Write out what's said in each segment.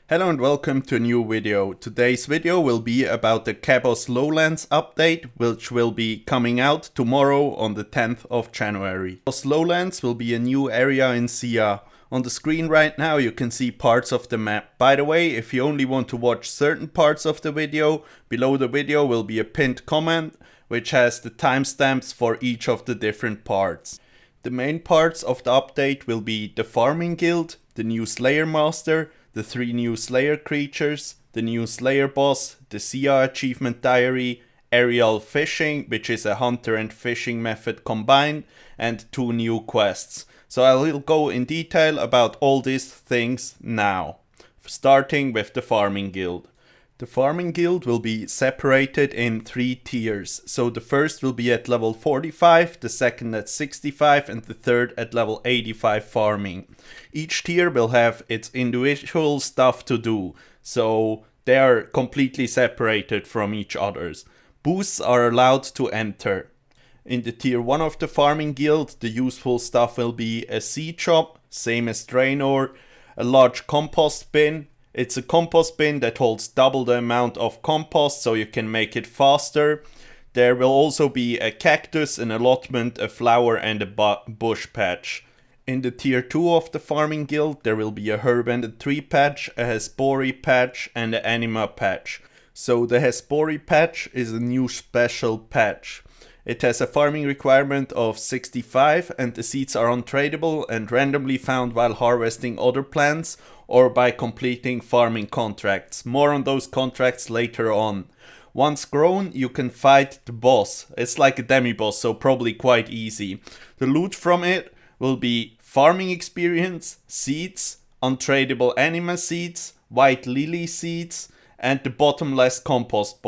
Hello and welcome to a new video. Today's video will be about the Kebos Lowlands update, which will be coming out tomorrow on the 10th of January. Kebos Lowlands will be a new area in SIA. On the screen right now you can see parts of the map. By the way, if you only want to watch certain parts of the video, below the video will be a pinned comment which has the timestamps for each of the different parts. The main parts of the update will be the farming guild, the new Slayer Master, the 3 new Slayer creatures, the new Slayer boss, the SIA achievement diary, aerial fishing, which is a hunter and fishing method combined, and 2 new quests. So I will go in detail about all these things now, starting with the farming guild. The farming guild will be separated in 3 tiers. So the first will be at level 45, the second at 65 and the third at level 85 farming. Each tier will have its individual stuff to do, so they are completely separated from each others. Boosts are allowed to enter. In the tier 1 of the farming guild, the useful stuff will be a seed shop, same as Draenor, a large compost bin. It's a compost bin that holds double the amount of compost, so you can make it faster. There will also be a cactus, an allotment, a flower and a bush patch. In the tier 2 of the farming guild there will be a herb and a tree patch, a hespori patch and an anima patch. So the hespori patch is a new special patch. It has a farming requirement of 65 and the seeds are untradeable and randomly found while harvesting other plants or by completing farming contracts. More on those contracts later on. Once grown, you can fight the boss. It's like a demi-boss, so probably quite easy. The loot from it will be farming experience, seeds, untradeable anima seeds, white lily seeds, and the bottomless compost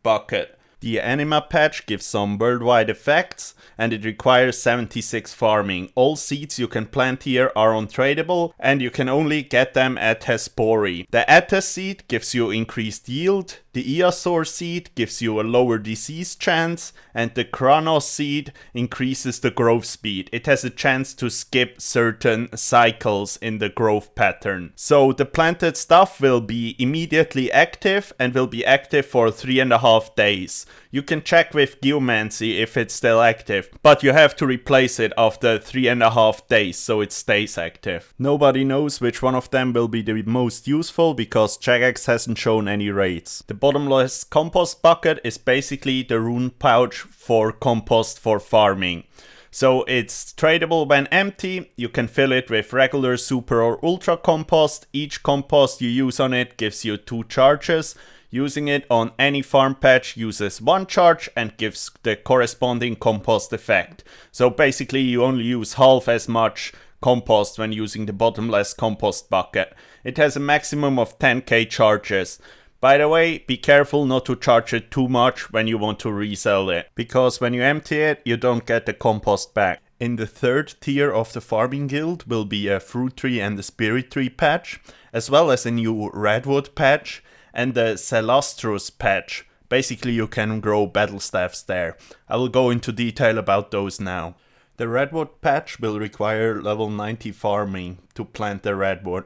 bucket. The anima patch gives some worldwide effects and it requires 76 farming. All seeds you can plant here are untradeable and you can only get them at Hespori. The Atta seed gives you increased yield, the Eosaur seed gives you a lower disease chance, and the Kranos seed increases the growth speed. It has a chance to skip certain cycles in the growth pattern. So the planted stuff will be immediately active and will be active for 3.5 days. You can check with Geomancy if it's still active, but you have to replace it after 3.5 days so it stays active. Nobody knows which one of them will be the most useful because Jagex hasn't shown any raids. The bottomless compost bucket is basically the rune pouch for compost for farming. So it's tradable when empty, you can fill it with regular, super or ultra compost. Each compost you use on it gives you 2 charges. Using it on any farm patch uses 1 charge and gives the corresponding compost effect. So basically you only use half as much compost when using the bottomless compost bucket. It has a maximum of 10k charges. By the way, be careful not to charge it too much when you want to resell it, because when you empty it, you don't get the compost back. In the third tier of the farming guild will be a fruit tree and a spirit tree patch, as well as a new redwood patch and the Celastrus patch. Basically you can grow battle staffs there. I will go into detail about those now. The redwood patch will require level 90 farming to plant the redwood.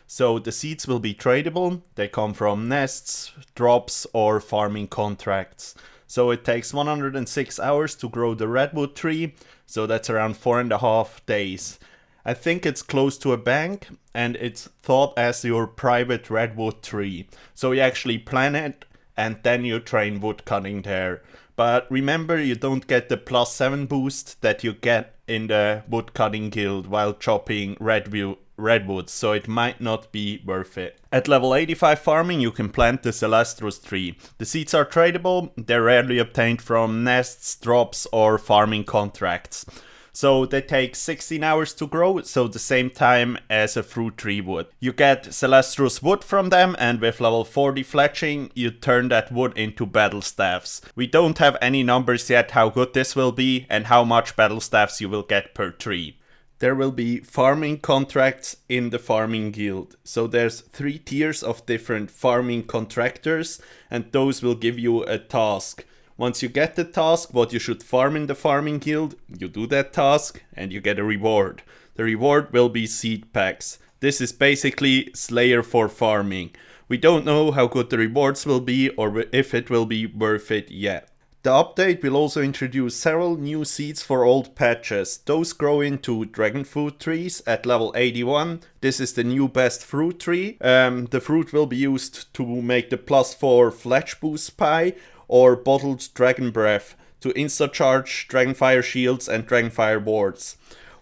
So the seeds will be tradable, they come from nests, drops or farming contracts. So it takes 106 hours to grow the redwood tree, so that's around 4.5 days. I think it's close to a bank and it's thought as your private redwood tree. So you actually plant it and then you train wood cutting there. But remember, you don't get the +7 boost that you get in the woodcutting guild while chopping redwoods, so it might not be worth it. At level 85 farming you can plant the Celastrus tree. The seeds are tradable, they're rarely obtained from nests, drops or farming contracts. So they take 16 hours to grow, so the same time as a fruit tree would. You get Celastrus wood from them and with level 40 fletching you turn that wood into battle staffs. We don't have any numbers yet how good this will be and how much battle staffs you will get per tree. There will be farming contracts in the farming guild. So there's 3 tiers of different farming contractors and those will give you a task. Once you get the task, what you should farm in the farming guild, you do that task and you get a reward. The reward will be seed packs. This is basically Slayer for farming. We don't know how good the rewards will be or if it will be worth it yet. The update will also introduce several new seeds for old patches. Those grow into dragon fruit trees at level 81. This is the new best fruit tree. The fruit will be used to make the +4 fletch boost pie or bottled dragon breath to insta-charge dragonfire shields and dragonfire wards.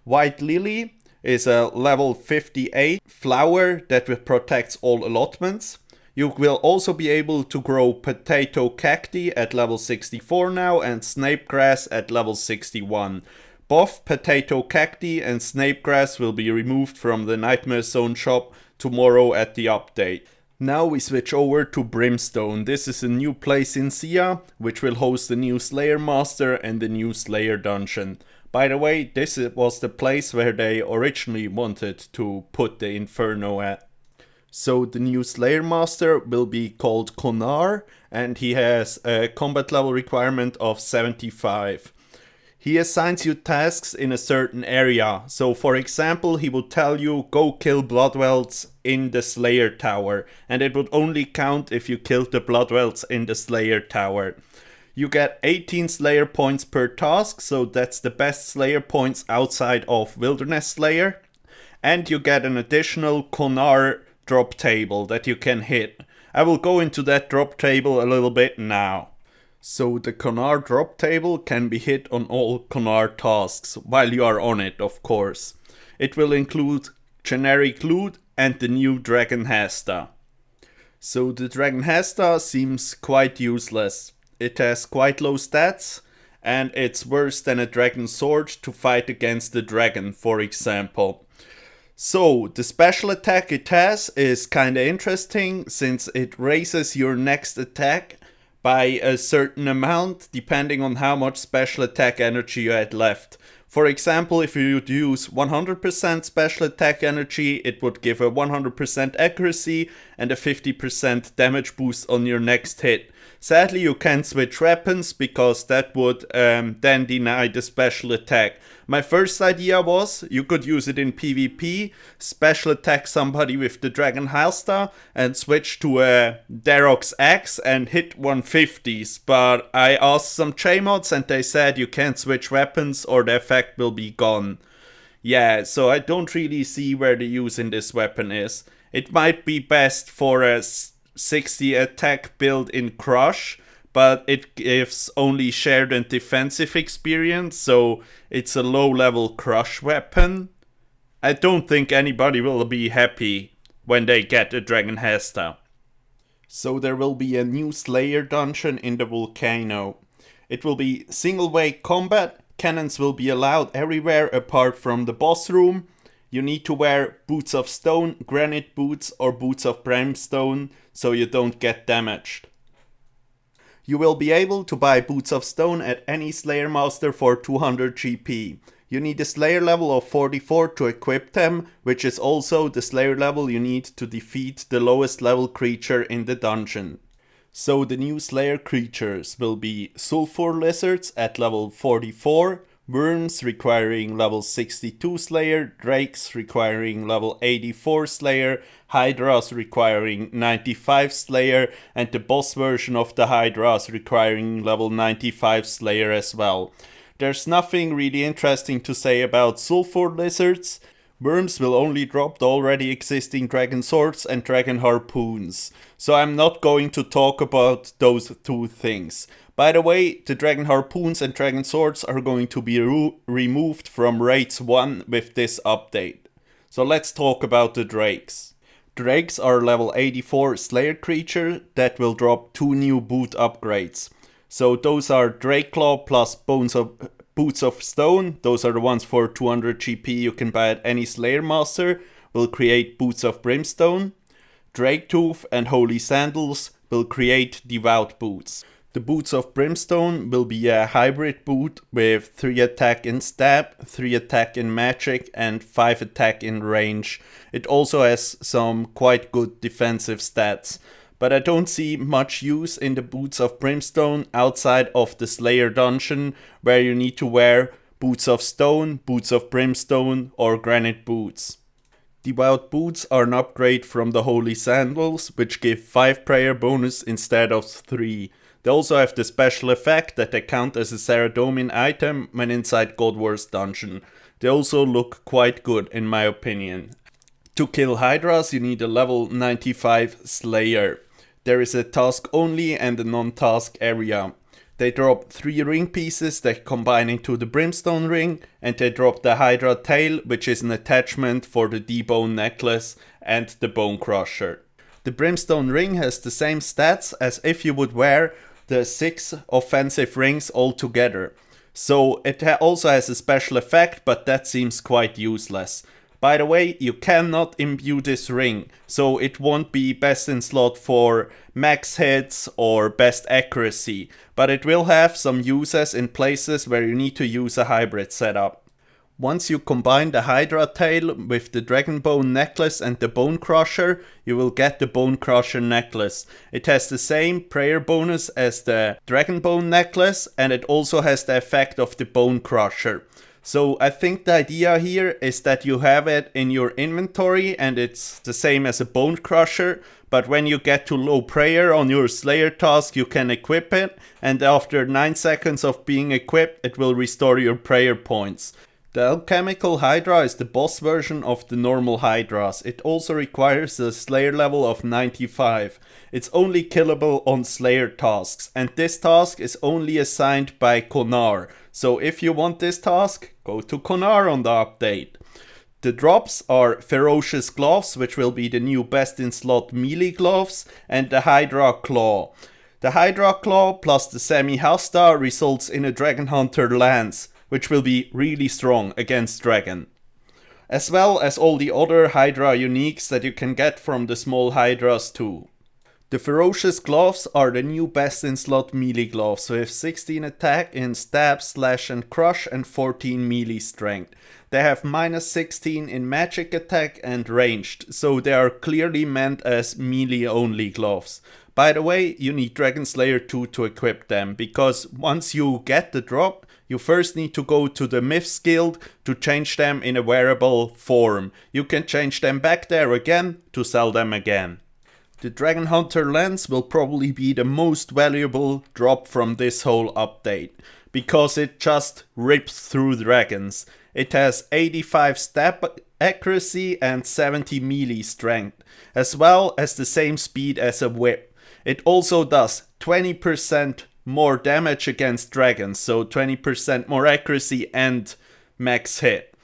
White lily is a level 58 flower that protects all allotments. You will also be able to grow potato cacti at level 64 now and snapegrass at level 61. Both potato cacti and snapegrass will be removed from the Nightmare Zone shop tomorrow at the update. Now we switch over to Brimstone. This is a new place in Sia, which will host the new Slayer Master and the new Slayer Dungeon. By the way, this was the place where they originally wanted to put the Inferno at. So the new Slayer Master will be called Konar, and he has a combat level requirement of 75. He assigns you tasks in a certain area. So for example, he would tell you go kill Bloodwelts in the Slayer Tower, and it would only count if you killed the Bloodwelts in the Slayer Tower. You get 18 Slayer points per task, so that's the best Slayer points outside of Wilderness Slayer. And you get an additional Konar drop table that you can hit. I will go into that drop table a little bit now. So the Konar drop table can be hit on all Konar tasks, while you are on it, of course. It will include generic loot and the new Dragon Hasta. So the Dragon Hasta seems quite useless. It has quite low stats, and it's worse than a dragon sword to fight against the dragon, for example. So, the special attack it has is kinda interesting, since it raises your next attack by a certain amount, depending on how much special attack energy you had left. For example, if you would use 100% special attack energy, it would give a 100% accuracy and a 50% damage boost on your next hit. Sadly, you can't switch weapons because that would then deny the special attack. My first idea was you could use it in PvP, special attack somebody with the Dragon Hasta and switch to a Darok's Axe and hit 150s, but I asked some J-mods and they said you can't switch weapons or the effect will be gone. Yeah, so I don't really see where the use in this weapon is. It might be best for a 60 attack build in Crush, but it gives only shared and defensive experience, so it's a low level Crush weapon. I don't think anybody will be happy when they get a Dragon Hasta. So there will be a new Slayer dungeon in the Volcano. It will be single way combat, cannons will be allowed everywhere apart from the boss room. You need to wear boots of stone, granite boots or boots of brimstone so you don't get damaged. You will be able to buy boots of stone at any Slayer Master for 200 GP. You need a Slayer level of 44 to equip them, which is also the Slayer level you need to defeat the lowest level creature in the dungeon. So the new Slayer creatures will be Sulfur Lizards at level 44, Worms requiring level 62 Slayer, Drakes requiring level 84 Slayer, Hydras requiring 95 Slayer, and the boss version of the Hydras requiring level 95 Slayer as well. There's nothing really interesting to say about Sulfur Lizards. Worms will only drop the already existing Dragon Swords and Dragon Harpoons, so I'm not going to talk about those two things. By the way, the Dragon Harpoons and Dragon Swords are going to be removed from Raids 1 with this update. So let's talk about the Drakes. Drakes are level 84 Slayer creature that will drop 2 new boot upgrades. So those are Drakeclaw plus Boots of Stone. Those are the ones for 200 GP you can buy at any Slayer Master. Will create Boots of Brimstone. Draketooth and Holy Sandals will create Devout Boots. The Boots of Brimstone will be a hybrid boot with 3 attack in stab, 3 attack in magic and 5 attack in range. It also has some quite good defensive stats. But I don't see much use in the Boots of Brimstone outside of the Slayer dungeon, where you need to wear Boots of Stone, Boots of Brimstone or Granite Boots. The wild boots are an upgrade from the holy sandals, which give 5 prayer bonus instead of 3. They also have the special effect that they count as a Saradomin item when inside God War's dungeon. They also look quite good in my opinion. To kill Hydras you need a level 95 Slayer. There is a task only and a non-task area. They drop 3 ring pieces that combine into the Brimstone ring, and they drop the Hydra tail, which is an attachment for the D-Bone necklace and the Bone Crusher. The Brimstone ring has the same stats as if you would wear the 6 offensive rings all together. So it also has a special effect, but that seems quite useless. By the way, you cannot imbue this ring, so it won't be best in slot for max hits or best accuracy, but it will have some uses in places where you need to use a hybrid setup. Once you combine the Hydra tail with the Dragon Bone necklace and the Bone Crusher, you will get the Bone Crusher necklace. It has the same prayer bonus as the Dragon Bone necklace, and it also has the effect of the Bone Crusher. So I think the idea here is that you have it in your inventory and it's the same as a Bone Crusher, but when you get to low prayer on your Slayer task you can equip it, and after 9 seconds of being equipped it will restore your prayer points. The Alchemical Hydra is the boss version of the normal Hydras. It also requires a Slayer level of 95. It's only killable on Slayer tasks, and this task is only assigned by Konar. So if you want this task, go to Konar on the update. The drops are Ferocious Gloves, which will be the new best in slot melee gloves, and the Hydra Claw. The Hydra Claw plus the Semi-Hasta results in a Dragon Hunter Lance, which will be really strong against Dragon. As well as all the other Hydra uniques that you can get from the small Hydras too. The Ferocious Gloves are the new best in slot melee gloves with 16 attack in stab, slash and crush and 14 melee strength. They have -16 in magic attack and ranged, so they are clearly meant as melee only gloves. By the way, you need Dragon Slayer 2 to equip them, because once you get the drop, you first need to go to the Myths Guild to change them in a wearable form. You can change them back there again to sell them again. The Dragon Hunter lens will probably be the most valuable drop from this whole update, because it just rips through dragons. It has 85 stab accuracy and 70 melee strength, as well as the same speed as a whip. It also does 20% more damage against dragons, so 20% more accuracy and max hit.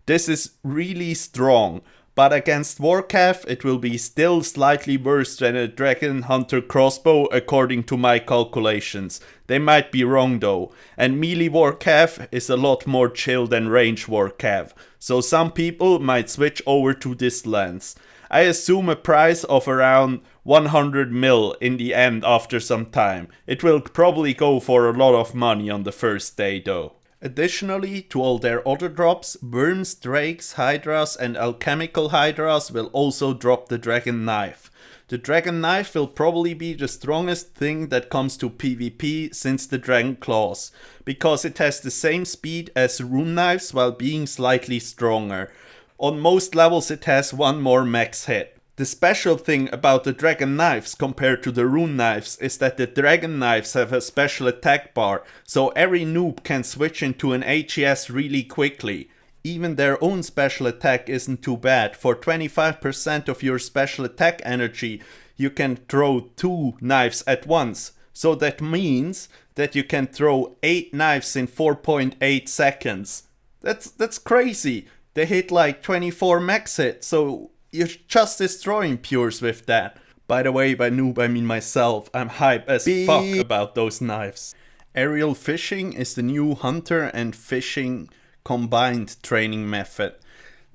This is really strong. But against Warcath it will be still slightly worse than a Dragon Hunter crossbow according to my calculations. They might be wrong though. And melee Warcath is a lot more chill than range Warcath. So some people might switch over to this lens. I assume a price of around 100 mil in the end after some time. It will probably go for a lot of money on the first day though. Additionally to all their other drops, Worms, Drakes, Hydras and Alchemical Hydras will also drop the Dragon Knife. The Dragon Knife will probably be the strongest thing that comes to PvP since the Dragon Claws, because it has the same speed as Rune Knives while being slightly stronger. On most levels it has one more max hit. The special thing about the Dragon Knives compared to the Rune Knives is that the Dragon Knives have a special attack bar, so every noob can switch into an HES really quickly. Even their own special attack isn't too bad. For 25% of your special attack energy, you can throw 2 knives at once. So that means that you can throw 8 knives in 4.8 seconds. That's crazy. They hit like 24 max hit, so you're just destroying pures with that. By the way, by noob I mean myself. I'm hype as fuck about those knives. Aerial fishing is the new hunter and fishing combined training method.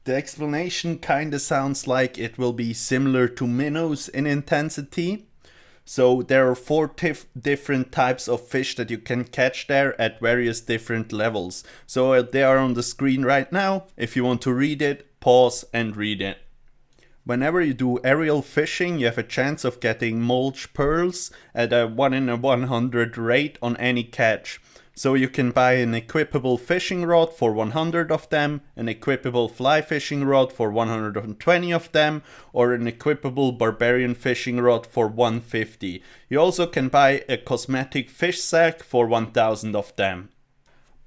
The explanation kinda sounds like it will be similar to minnows in intensity. So there are 4 different types of fish that you can catch there at various different levels. So they are on the screen right now. If you want to read it, pause and read it. Whenever you do aerial fishing, you have a chance of getting mulch pearls at a 1 in 100 rate on any catch. So you can buy an equipable fishing rod for 100 of them, an equipable fly fishing rod for 120 of them, or an equipable barbarian fishing rod for 150. You also can buy a cosmetic fish sack for 1000 of them.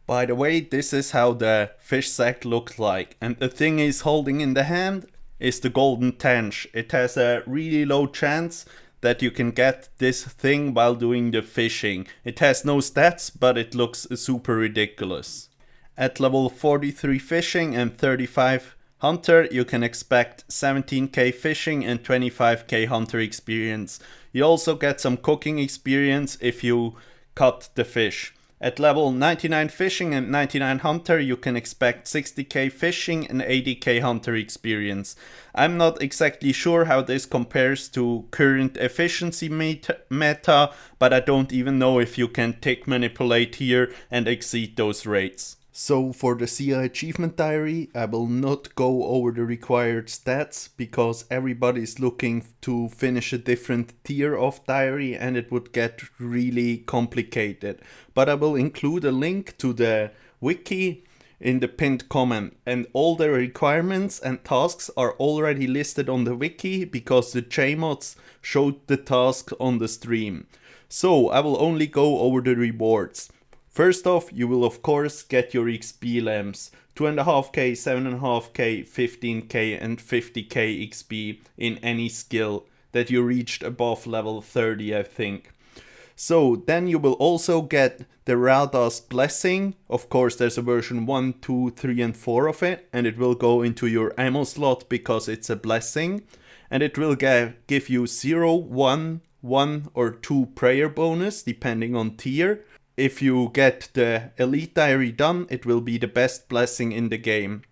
By the way, this is how the fish sack looks like, and the thing is holding in the hand is the golden tench. It has a really low chance that you can get this thing while doing the fishing. It has no stats, but it looks super ridiculous. At level 43 fishing and 35 hunter, you can expect 17k fishing and 25k hunter experience. You also get some cooking experience if you cut the fish. At level 99 fishing and 99 hunter, you can expect 60k fishing and 80k hunter experience. I'm not exactly sure how this compares to current efficiency meta, but I don't even know if you can tick manipulate here and exceed those rates. So for the CI achievement diary, I will not go over the required stats because everybody's looking to finish a different tier of diary and it would get really complicated. But I will include a link to the wiki in the pinned comment, and all the requirements and tasks are already listed on the wiki because the JMods showed the task on the stream. So I will only go over the rewards. First off, you will of course get your XP lamps, 2.5k, 7.5k, 15k and 50k XP in any skill that you reached above level 30, I think. So then you will also get the Radha's Blessing. Of course there's a version 1, 2, 3 and 4 of it, and it will go into your ammo slot because it's a blessing. And it will give you 0, 1, 1 or 2 prayer bonus depending on tier. If you get the Elite Diary done, it will be the best blessing in the game.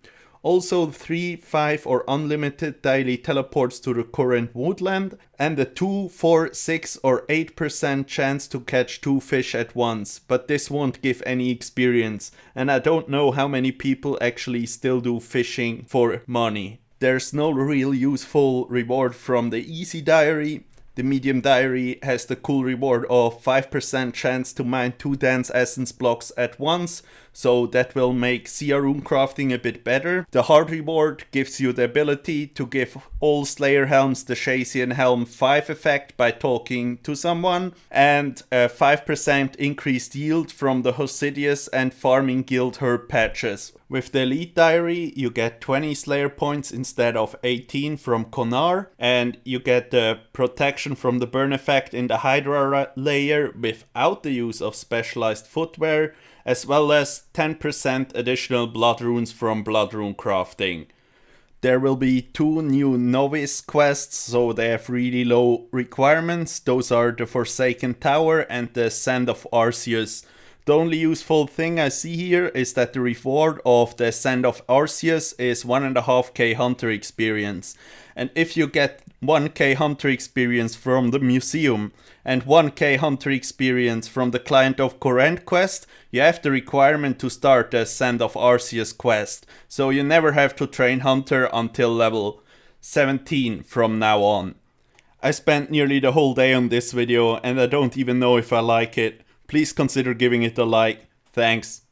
Also 3, 5 or unlimited daily teleports to the current woodland, and a 2, 4, 6 or 8% chance to catch 2 fish at once, but this won't give any experience, and I don't know how many people actually still do fishing for money. There's no real useful reward from the easy diary. The medium diary has the cool reward of 5% chance to mine 2 dance essence blocks at once, so that will make Sia rune crafting a bit better. The hard reward gives you the ability to give all Slayer helms the Shazian Helm 5 effect by talking to someone, and a 5% increased yield from the Hosidius and Farming Guild herb patches. With the Elite Diary, you get 20 Slayer points instead of 18 from Konar, and you get the protection from the burn effect in the Hydra layer without the use of specialized footwear, as well as 10% additional blood runes from blood rune crafting. There will be 2 new novice quests, so they have really low requirements. Those are the Forsaken Tower and the Sand of Arceus. The only useful thing I see here is that the reward of the Sand of Arceus is 1.5k hunter experience. And if you get 1k hunter experience from the museum and 1k hunter experience from the Client of Corrent quest, you have the requirement to start the Sand of Arceus quest. So you never have to train hunter until level 17 from now on. I spent nearly the whole day on this video and I don't even know if I like it. Please consider giving it a like. Thanks.